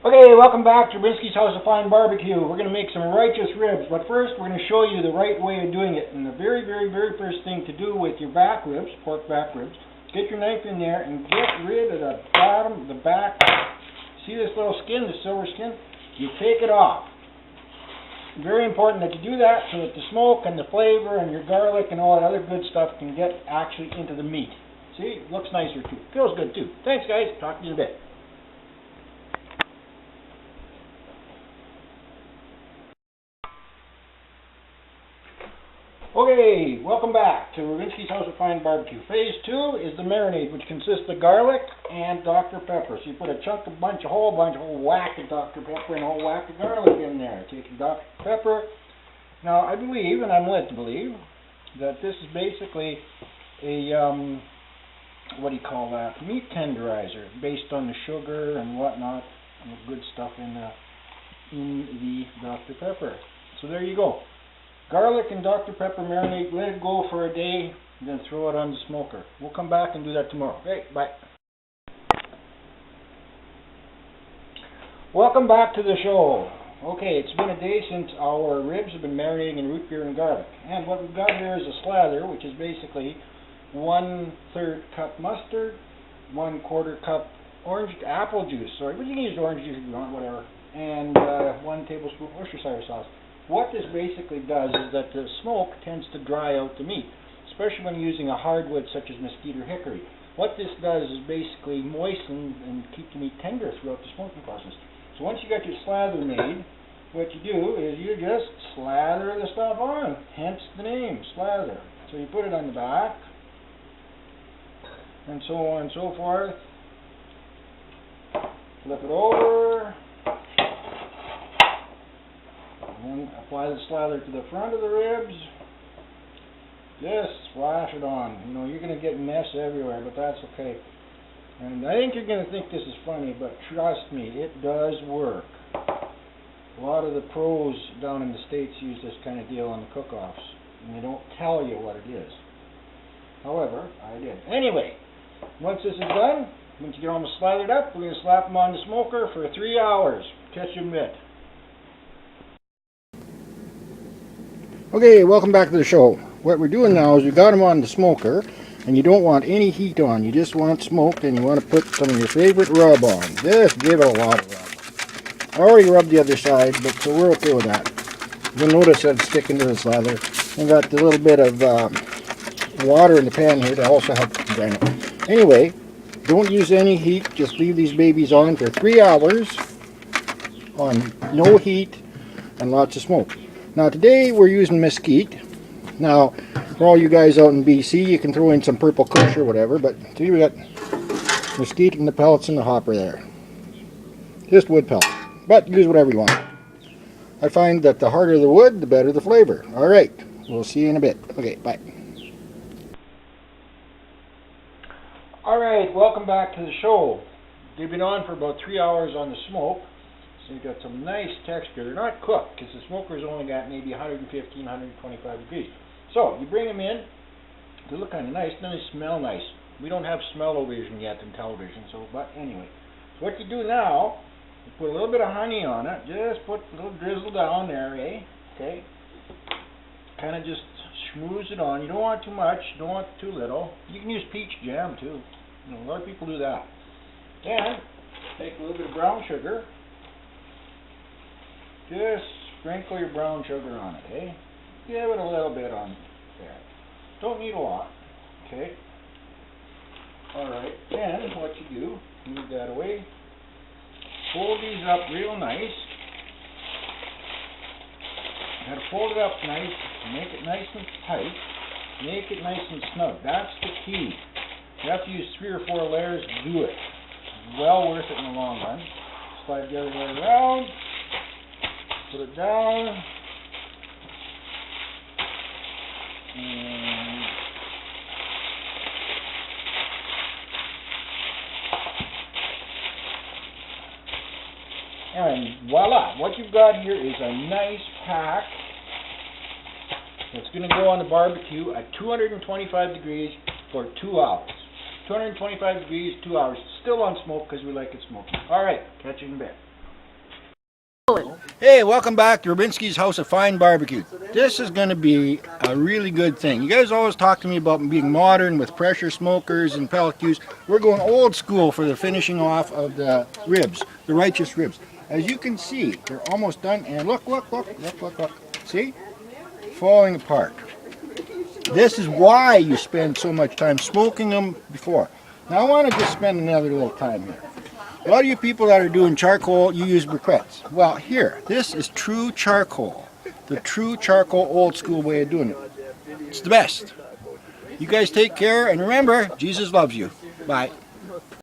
Okay, welcome back to Robinsky's House of Fine Barbecue. We're going to make some righteous ribs, but first we're going to show you the right way of doing it. And the very first thing to do with your back ribs, pork back ribs, get your knife in there and get rid of the bottom, the back. See this little skin, the silver skin? You take it off. Very important that you do that so that the smoke and the flavor and your garlic and all that other good stuff can get actually into the meat. See, it looks nicer too. Feels good too. Thanks guys, talk to you in a bit. Okay, welcome back to Robinsky's House of Fine Barbecue. Phase 2 is the marinade, which consists of garlic and Dr. Pepper. So you put a whole whack of Dr. Pepper and a whole whack of garlic in there. Take your Dr. Pepper. Now, I believe, and I'm led to believe, that this is basically a, meat tenderizer, based on the sugar and whatnot, and the good stuff in the Dr. Pepper. So there you go. Garlic and Dr. Pepper marinade, let it go for a day, and then throw it on the smoker. We'll come back and do that tomorrow. Okay, bye. Welcome back to the show. Okay, it's been a day since our ribs have been marinating in root beer and garlic. And what we've got here is a slather, which is basically 1/3 cup mustard, 1/4 cup apple juice. Sorry, but you can use orange juice if you want, whatever. And 1 tablespoon Worcestershire sauce. What this basically does is that the smoke tends to dry out the meat, especially when using a hardwood such as mesquite or hickory. What this does is basically moisten and keep the meat tender throughout the smoking process. So once you got your slather made, what you do is you just slather the stuff on, hence the name, slather. So you put it on the back, and so on and so forth. Flip it over. And apply the slather to the front of the ribs. Just splash it on. You know, you're going to get mess everywhere, but that's okay. And I think you're going to think this is funny, but trust me, it does work. A lot of the pros down in the States use this kind of deal on the cook-offs, and they don't tell you what it is. However, I did. Anyway, once this is done, once you get them slathered up, we're going to slap them on the smoker for 3 hours. Catch you in a bit. Okay, welcome back to the show. What we're doing now is we got them on the smoker, and you don't want any heat on. You just want it smoked, and you want to put some of your favorite rub on. Just give it a lot of rub. I already rubbed the other side, but so we're okay with that. You'll notice that it's sticking to the slather. I've got a little bit of water in the pan here to also help grind it. Anyway, don't use any heat. Just leave these babies on for 3 hours on no heat and lots of smoke. Now today we're using mesquite. Now for all you guys out in BC, you can throw in some purple kush or whatever, but see, we got mesquite and the pellets in the hopper there. Just wood pellets, but use whatever you want. I find that the harder the wood, the better the flavor. Alright, we'll see you in a bit. Okay, bye. Alright, welcome back to the show. They've been on for about 3 hours on the smoke. So you've got some nice texture. They're not cooked because the smoker's only got maybe 115, 125 degrees. So you bring them in. They look kind of nice. Then they smell nice. We don't have smell-o-vision yet in television. So, but anyway. So what you do now, you put a little bit of honey on it. Just put a little drizzle down there, eh? Okay. Kind of just schmooze it on. You don't want too much. You don't want too little. You can use peach jam too. You know, a lot of people do that. Then take a little bit of brown sugar. Just sprinkle your brown sugar on it, eh? Give it a little bit on there. Don't need a lot, okay? Alright, then what you do, move that away. Fold these up real nice. You gotta fold it up nice, make it nice and tight, make it nice and snug. That's the key. You have to use 3 or 4 layers to do it. It's well worth it in the long run. Slide the other way around. Put it down, and voila, what you've got here is a nice pack that's going to go on the barbecue at 225 degrees for 2 hours. 225 degrees, 2 hours. Still on smoke because we like it smoky. Alright, catch you in a bit. Hey, welcome back to Robinsky's House of Fine Barbecue. This is going to be a really good thing. You guys always talk to me about being modern with pressure smokers and pellet cues. We're going old school for the finishing off of the ribs, the righteous ribs. As you can see, they're almost done, and look. See? Falling apart. This is why you spend so much time smoking them before. Now I want to just spend another little time here. A lot of you people that are doing charcoal, you use briquettes. Well, here, this is true charcoal. The true charcoal old school way of doing it. It's the best. You guys take care, and remember, Jesus loves you. Bye.